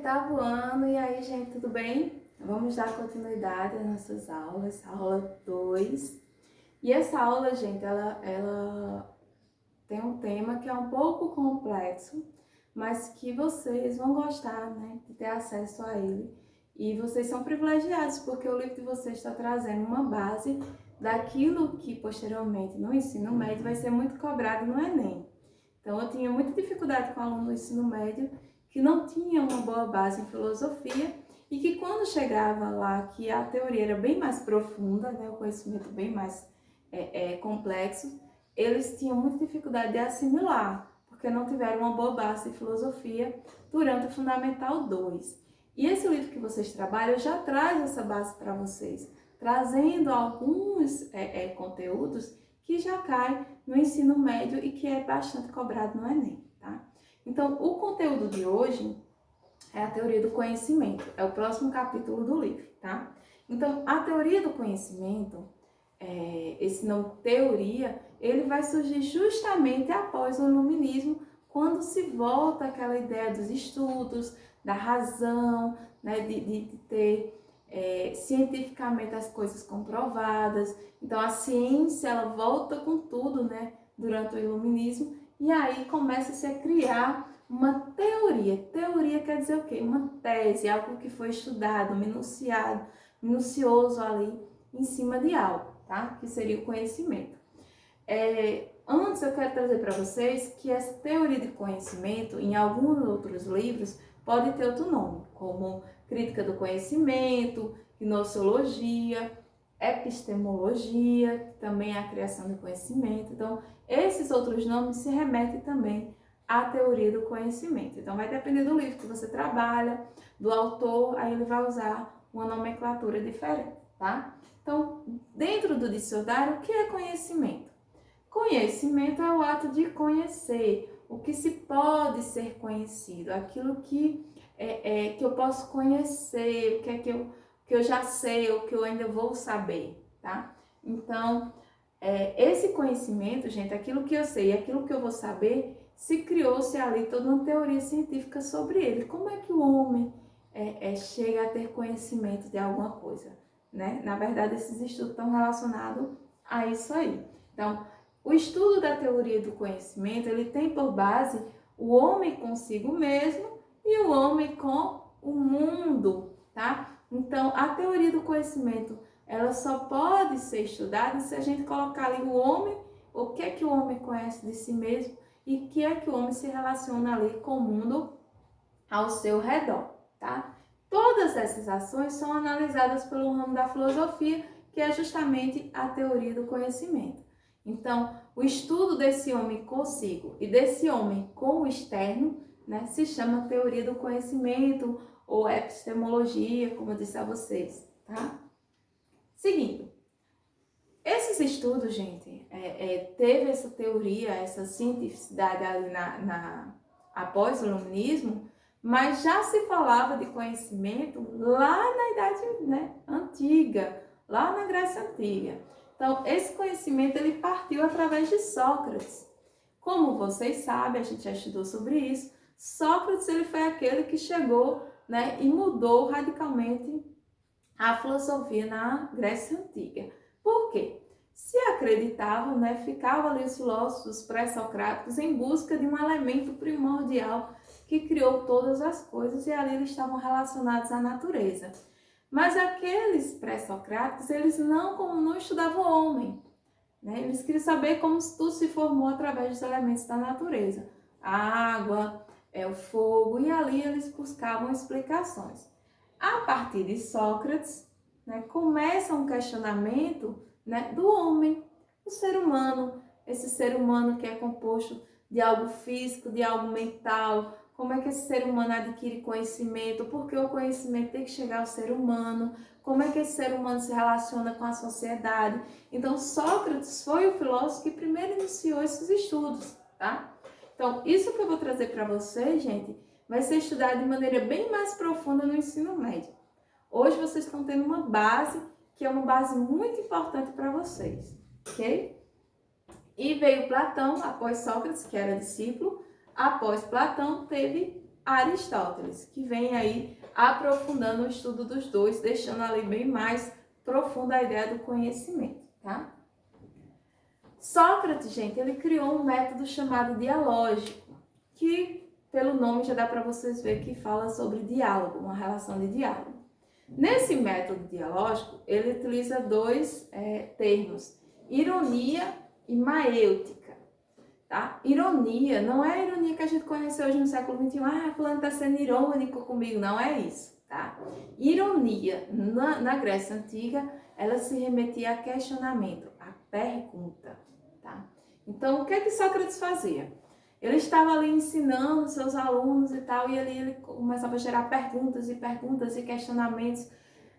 oitavo ano, e aí, gente, tudo bem? Vamos dar continuidade às nossas aulas, aula 2. E essa aula, gente, ela tem um tema que é um pouco complexo, mas que vocês vão gostar, né, de ter acesso a ele. E vocês são privilegiados, porque o livro de vocês está trazendo uma base daquilo que, posteriormente, no ensino médio, vai ser muito cobrado no Enem. Então, eu tinha muita dificuldade com aluno do ensino médio que não tinha uma boa base em filosofia e que quando chegava lá, que a teoria era bem mais profunda, né, o conhecimento bem mais complexo, eles tinham muita dificuldade de assimilar, porque não tiveram uma boa base de filosofia durante o Fundamental 2. E esse livro que vocês trabalham já traz essa base para vocês, trazendo alguns conteúdos que já caem no ensino médio e que é bastante cobrado no Enem, tá? Então, o conteúdo de hoje é a teoria do conhecimento, é o próximo capítulo do livro, tá? Então, a teoria do conhecimento, esse nome teoria, ele vai surgir justamente após o iluminismo, quando se volta aquela ideia dos estudos, da razão, né, de ter cientificamente as coisas comprovadas. Então, a ciência, ela volta com tudo, né, durante o iluminismo, e aí começa-se a criar uma teoria. Teoria quer dizer o quê? Uma tese, algo que foi estudado, minucioso ali, em cima de algo, tá? Que seria o conhecimento. Antes eu quero trazer para vocês que essa teoria de conhecimento, em alguns outros livros, pode ter outro nome, como crítica do conhecimento, gnoseologia, epistemologia, que também é a criação do conhecimento. Então, esses outros nomes se remetem também à teoria do conhecimento. Então, vai depender do livro que você trabalha, do autor, aí ele vai usar uma nomenclatura diferente, tá? Então, dentro do dicionário, o que é conhecimento? Conhecimento é o ato de conhecer, o que se pode ser conhecido, aquilo que eu posso conhecer, o que é que eu já sei, ou que eu ainda vou saber, tá? Então, esse conhecimento, gente, aquilo que eu sei, aquilo que eu vou saber, se criou-se ali toda uma teoria científica sobre ele. Como é que o homem chega a ter conhecimento de alguma coisa, né? Na verdade, esses estudos estão relacionados a isso aí. Então, o estudo da teoria do conhecimento, ele tem por base o homem consigo mesmo e o homem com o mundo, tá? Então, a teoria do conhecimento, ela só pode ser estudada se a gente colocar ali o homem, o que é que o homem conhece de si mesmo e o que é que o homem se relaciona ali com o mundo ao seu redor, tá? Todas essas ações são analisadas pelo ramo da filosofia, que é justamente a teoria do conhecimento. Então, o estudo desse homem consigo e desse homem com o externo, né, se chama teoria do conhecimento ou epistemologia, como eu disse a vocês, tá? Seguindo, esses estudos, gente, teve essa teoria, essa cientificidade ali após o iluminismo, mas já se falava de conhecimento lá na Idade, né, Antiga, lá na Grécia Antiga. Então, esse conhecimento ele partiu através de Sócrates. Como vocês sabem, a gente já estudou sobre isso, Sócrates ele foi aquele que chegou, né, e mudou radicalmente a filosofia na Grécia Antiga. Por quê? Se acreditavam, né, ficavam ali os filósofos pré-socráticos em busca de um elemento primordial que criou todas as coisas e ali eles estavam relacionados à natureza. Mas aqueles pré-socráticos, eles não estudavam o homem, né? Eles queriam saber como tudo se formou através dos elementos da natureza. A água, o fogo, e ali eles buscavam explicações. A partir de Sócrates, né, começa um questionamento, né, do homem, o ser humano, esse ser humano que é composto de algo físico, de algo mental. Como é que esse ser humano adquire conhecimento? Por que o conhecimento tem que chegar ao ser humano? Como é que esse ser humano se relaciona com a sociedade? Então, Sócrates foi o filósofo que primeiro iniciou esses estudos, tá? Então, isso que eu vou trazer para vocês, gente, vai ser estudado de maneira bem mais profunda no ensino médio. Hoje vocês estão tendo uma base, que é uma base muito importante para vocês, ok? E veio Platão, após Sócrates, que era discípulo. Após Platão, teve Aristóteles, que vem aí aprofundando o estudo dos dois, deixando ali bem mais profunda a ideia do conhecimento, tá? Sócrates, gente, ele criou um método chamado dialógico, que pelo nome já dá para vocês ver que fala sobre diálogo, uma relação de diálogo. Nesse método dialógico, ele utiliza dois termos, ironia e maêutica. Tá? Ironia não é a ironia que a gente conhece hoje no século XXI, fulano está sendo irônico comigo, não é isso. Tá? Ironia, na Grécia Antiga, ela se remetia a questionamento, a pergunta. Tá? Então, o que é que Sócrates fazia? Ele estava ali ensinando seus alunos e tal, e ali ele começava a gerar perguntas e questionamentos.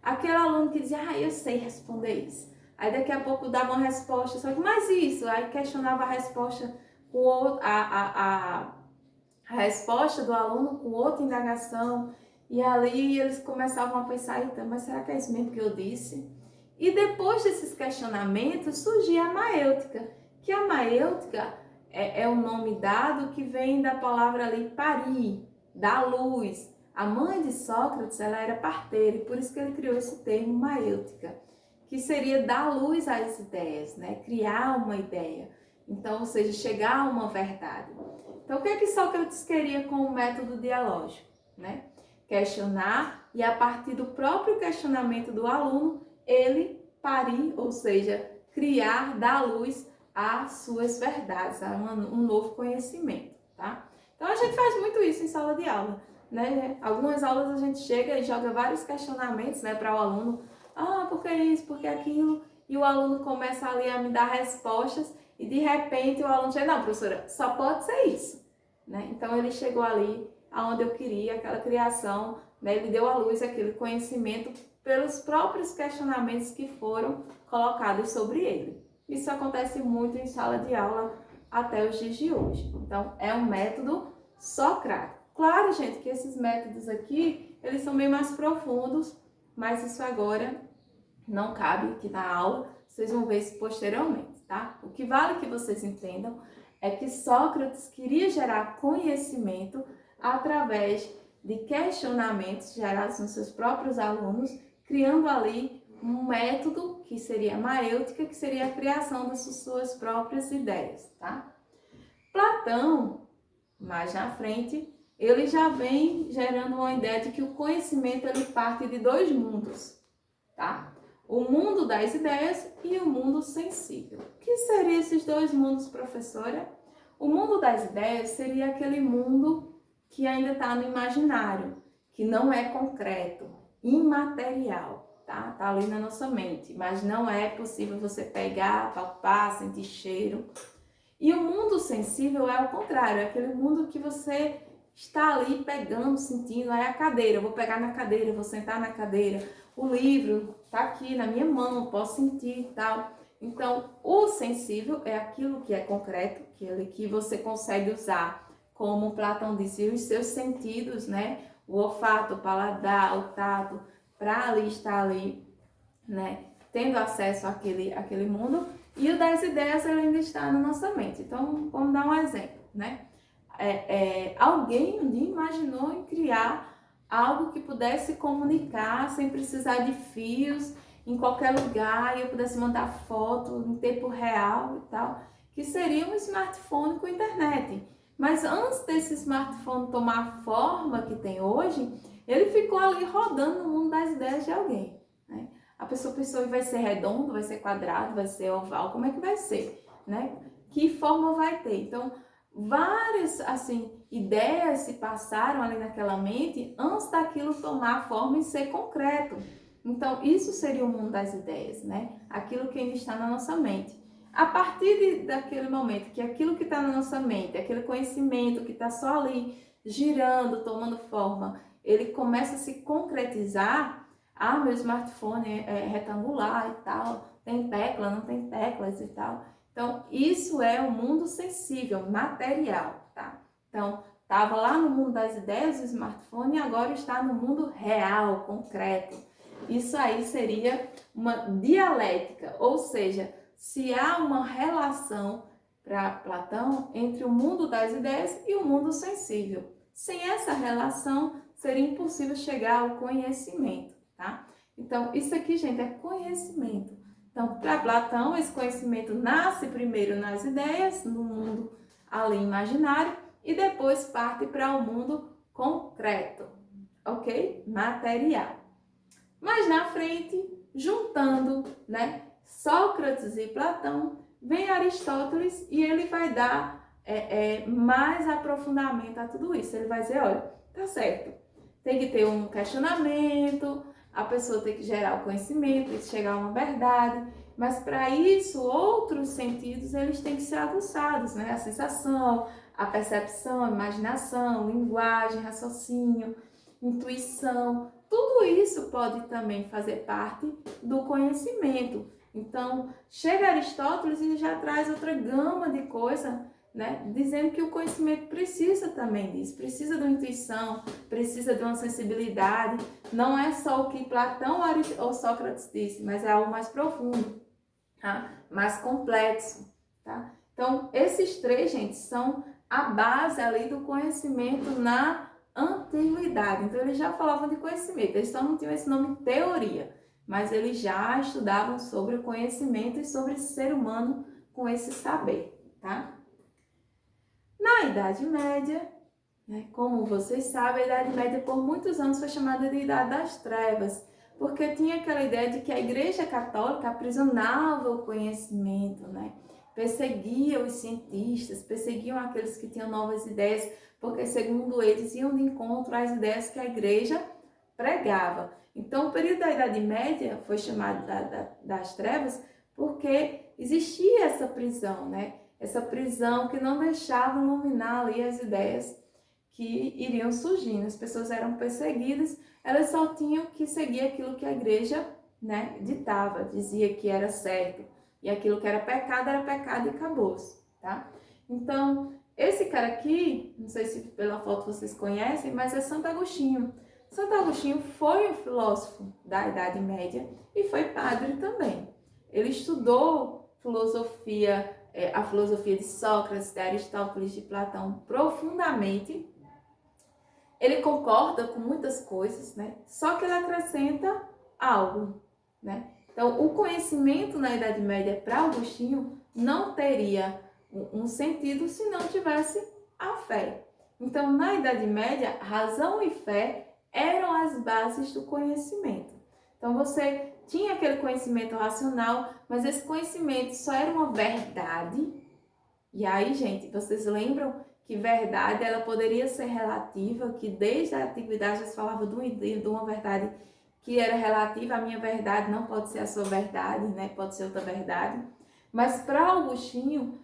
Aquele aluno que dizia, eu sei responder isso. Aí daqui a pouco dava uma resposta, só que mais isso, aí questionava a resposta com a resposta do aluno com outra indagação, e ali eles começavam a pensar, então, mas será que é isso mesmo que eu disse? E depois desses questionamentos surgia a maêutica, que a maêutica é o nome dado que vem da palavra ali parir, dar luz. A mãe de Sócrates, ela era parteira, e por isso que ele criou esse termo maêutica, que seria dar luz às ideias, né? Criar uma ideia. Então, ou seja, chegar a uma verdade. Então, o que é que Sócrates queria com o método dialógico? Né? Questionar e, a partir do próprio questionamento do aluno, ele parir, ou seja, criar, dar luz às suas verdades, a um novo conhecimento, tá? Então, a gente faz muito isso em sala de aula, né? Algumas aulas a gente chega e joga vários questionamentos, né, para o aluno. Por que isso, por que aquilo? E o aluno começa ali a me dar respostas e, de repente, o aluno diz, não, professora, só pode ser isso, né? Então, ele chegou ali aonde eu queria, aquela criação, né? Ele deu à luz aquele conhecimento pelos próprios questionamentos que foram colocados sobre ele. Isso acontece muito em sala de aula até os dias de hoje. Então, é um método socrático. Claro, gente, que esses métodos aqui, eles são bem mais profundos, mas isso agora não cabe aqui na aula, vocês vão ver isso posteriormente, tá? O que vale que vocês entendam é que Sócrates queria gerar conhecimento através de questionamentos gerados nos seus próprios alunos, criando ali um método que seria a maêutica, que seria a criação das suas próprias ideias, tá? Platão, mais na frente, ele já vem gerando uma ideia de que o conhecimento ele parte de dois mundos, tá? O mundo das ideias e o mundo sensível. O que seriam esses dois mundos, professora? O mundo das ideias seria aquele mundo que ainda está no imaginário, que não é concreto, imaterial, tá? Tá ali na nossa mente, mas não é possível você pegar, palpar, sentir cheiro. E o mundo sensível é o contrário, é aquele mundo que você está ali pegando, sentindo, é a cadeira, eu vou pegar na cadeira, vou sentar na cadeira, o livro está aqui na minha mão, posso sentir e tal. Então, o sensível é aquilo que é concreto, aquele que você consegue usar, como Platão dizia, os seus sentidos, né? O olfato, o paladar, o tato, para ali estar ali, né? Tendo acesso àquele mundo. E o das ideias ele ainda está na nossa mente. Então, vamos dar um exemplo, né? Alguém um dia imaginou em criar algo que pudesse comunicar sem precisar de fios em qualquer lugar e eu pudesse mandar foto em tempo real e tal, que seria um smartphone com internet. Mas antes desse smartphone tomar a forma que tem hoje, ele ficou ali rodando no mundo das ideias de alguém, né? A pessoa pensou, vai ser redondo, vai ser quadrado, vai ser oval, como é que vai ser, né? Que forma vai ter? Então, várias, assim, ideias se passaram ali naquela mente antes daquilo tomar forma e ser concreto. Então, isso seria o mundo das ideias, né? Aquilo que ainda está na nossa mente. A partir daquele momento que aquilo que está na nossa mente, aquele conhecimento que está só ali girando, tomando forma, ele começa a se concretizar. Meu smartphone é retangular e tal, tem tecla, não tem teclas e tal. Então, isso é o mundo sensível, material, tá? Então, estava lá no mundo das ideias, o smartphone, e agora está no mundo real, concreto. Isso aí seria uma dialética, ou seja, se há uma relação para Platão entre o mundo das ideias e o mundo sensível. Sem essa relação, seria impossível chegar ao conhecimento, tá? Então, isso aqui, gente, é conhecimento. Então, para Platão, esse conhecimento nasce primeiro nas ideias, no mundo ali imaginário, e depois parte para o mundo concreto, ok? Material. Mas na frente, juntando, né, Sócrates e Platão, vem Aristóteles e ele vai dar mais aprofundamento a tudo isso. Ele vai dizer, olha, tá certo, tem que ter um questionamento, a pessoa tem que gerar o conhecimento, tem que chegar a uma verdade, mas para isso, outros sentidos, eles têm que ser aguçados, né? A sensação, a percepção, a imaginação, linguagem, raciocínio, intuição, tudo isso pode também fazer parte do conhecimento. Então, chega Aristóteles e já traz outra gama de coisas, né? Dizendo que o conhecimento precisa também disso, precisa de uma intuição, precisa de uma sensibilidade. Não é só o que Platão ou Sócrates disse, mas é algo mais profundo, tá? Mais complexo, tá? Então, esses três, gente, são a base ali do conhecimento na antiguidade. Então, eles já falavam de conhecimento, eles só não tinham esse nome teoria, mas eles já estudavam sobre o conhecimento e sobre o ser humano com esse saber, tá? Na Idade Média, né, como vocês sabem, a Idade Média por muitos anos foi chamada de Idade das Trevas, porque tinha aquela ideia de que a Igreja Católica aprisionava o conhecimento, né? Perseguia os cientistas, perseguiam aqueles que tinham novas ideias, porque, segundo eles, iam de encontro às ideias que a Igreja pregava. Então, o período da Idade Média foi chamado das Trevas porque existia essa prisão, né? Essa prisão que não deixava iluminar ali as ideias que iriam surgindo. As pessoas eram perseguidas, elas só tinham que seguir aquilo que a igreja, né, ditava, dizia que era certo. E aquilo que era pecado e acabou-se, tá? Então, esse cara aqui, não sei se pela foto vocês conhecem, mas é Santo Agostinho. Santo Agostinho foi um filósofo da Idade Média e foi padre também. Ele estudou a filosofia de Sócrates, de Aristóteles, de Platão profundamente. Ele concorda com muitas coisas, né? Só que ele acrescenta algo, né? Então, o conhecimento na Idade Média para Agostinho não teria um sentido se não tivesse a fé. Então, na Idade Média, razão e fé eram as bases do conhecimento. Então, você tinha aquele conhecimento racional, mas esse conhecimento só era uma verdade. E aí, gente, vocês lembram que verdade ela poderia ser relativa, que desde a antiguidade já se falava de uma verdade que era relativa, a minha verdade não pode ser a sua verdade, né? Pode ser outra verdade. Mas para Agostinho,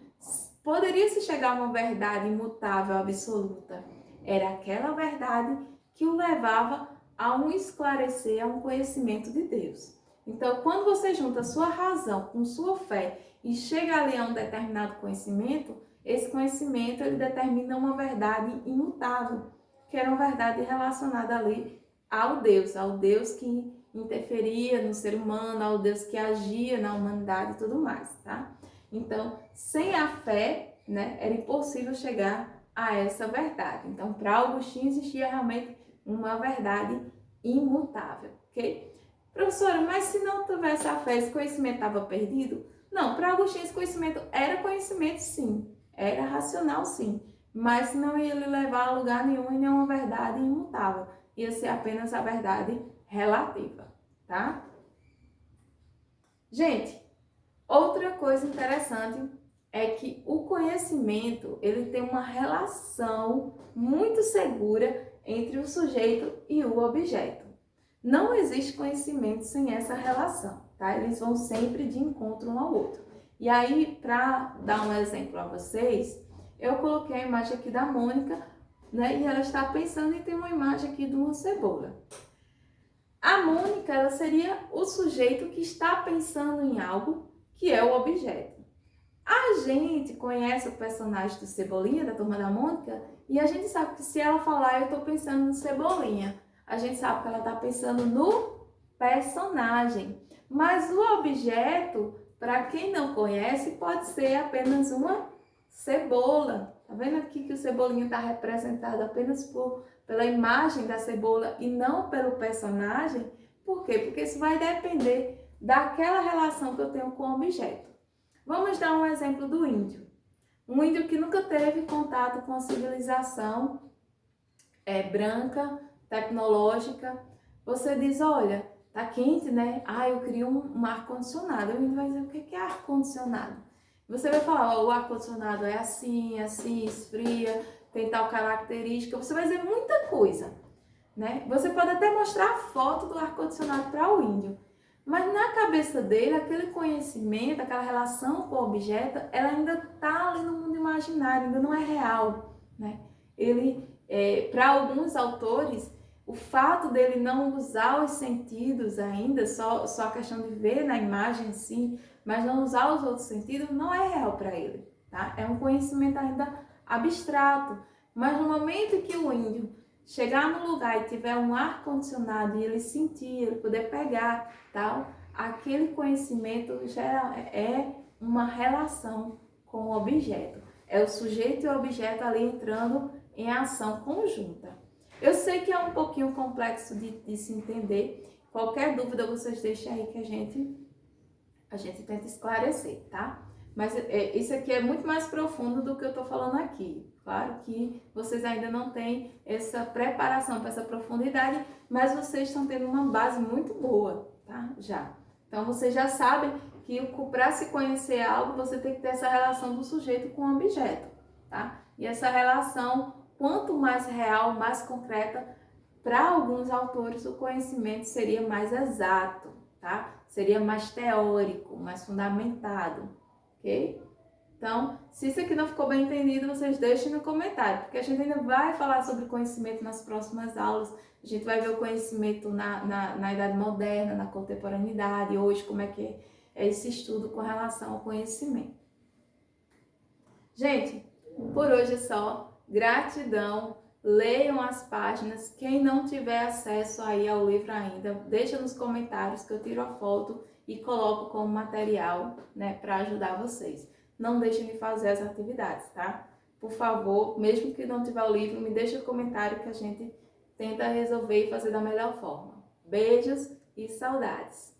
poderia se chegar a uma verdade imutável, absoluta. Era aquela verdade que o levava a um esclarecer, a um conhecimento de Deus. Então, quando você junta a sua razão com sua fé e chega ali a um determinado conhecimento, esse conhecimento ele determina uma verdade imutável, que era uma verdade relacionada ali ao Deus que interferia no ser humano, ao Deus que agia na humanidade e tudo mais, tá? Então, sem a fé, né, era impossível chegar a essa verdade. Então, para Agostinho existia realmente uma verdade imutável, ok? Professora, mas se não tivesse a fé, esse conhecimento estava perdido? Não, para Agostinho esse conhecimento era conhecimento sim, era racional sim, mas não ia lhe levar a lugar nenhum e nenhuma verdade imutável, ia ser apenas a verdade relativa, tá? Gente, outra coisa interessante é que o conhecimento, ele tem uma relação muito segura entre o sujeito e o objeto. Não existe conhecimento sem essa relação, tá? Eles vão sempre de encontro um ao outro. E aí, para dar um exemplo a vocês, eu coloquei a imagem aqui da Mônica, né? E ela está pensando em ter uma imagem aqui de uma cebola. A Mônica, ela seria o sujeito que está pensando em algo que é o objeto. A gente conhece o personagem do Cebolinha, da Turma da Mônica, e a gente sabe que se ela falar, eu estou pensando no Cebolinha, a gente sabe que ela está pensando no personagem. Mas o objeto, para quem não conhece, pode ser apenas uma cebola. Tá vendo aqui que o Cebolinha está representado apenas pela imagem da cebola e não pelo personagem? Por quê? Porque isso vai depender daquela relação que eu tenho com o objeto. Vamos dar um exemplo do índio. Um índio que nunca teve contato com a civilização branca, tecnológica. Você diz, olha, tá quente, né? Ah, eu queria um ar-condicionado. O índio vai dizer, o que é ar-condicionado? Você vai falar, o ar-condicionado é assim, assim, esfria, tem tal característica. Você vai dizer muita coisa, né? Você pode até mostrar a foto do ar-condicionado para o índio. Mas na cabeça dele, aquele conhecimento, aquela relação com o objeto, ela ainda está ali no mundo imaginário, ainda não é real, né? Para alguns autores, o fato dele não usar os sentidos ainda, só a questão de ver na imagem assim, mas não usar os outros sentidos, não é real para ele, tá? É um conhecimento ainda abstrato. Mas no momento que o índio chegar no lugar e tiver um ar-condicionado e ele sentir, ele poder pegar, tal, aquele conhecimento já é uma relação com o objeto. É o sujeito e o objeto ali entrando em ação conjunta. Eu sei que é um pouquinho complexo de se entender. Qualquer dúvida vocês deixem aí que a gente tenta esclarecer, tá? Mas isso aqui é muito mais profundo do que eu tô falando aqui. Claro que vocês ainda não têm essa preparação para essa profundidade, mas vocês estão tendo uma base muito boa, tá? Já. Então vocês já sabem que para se conhecer algo, você tem que ter essa relação do sujeito com o objeto, tá? E essa relação, quanto mais real, mais concreta, para alguns autores o conhecimento seria mais exato, tá? Seria mais teórico, mais fundamentado, ok? Então, se isso aqui não ficou bem entendido, vocês deixem no comentário, porque a gente ainda vai falar sobre conhecimento nas próximas aulas. A gente vai ver o conhecimento na Idade Moderna, na contemporaneidade, hoje, como é que é esse estudo com relação ao conhecimento. Gente, por hoje é só. Gratidão. Leiam as páginas. Quem não tiver acesso aí ao livro ainda, deixa nos comentários que eu tiro a foto e coloco como material, né, para ajudar vocês. Não deixem de fazer as atividades, tá? Por favor, mesmo que não tiver o livro, me deixa um comentário que a gente tenta resolver e fazer da melhor forma. Beijos e saudades!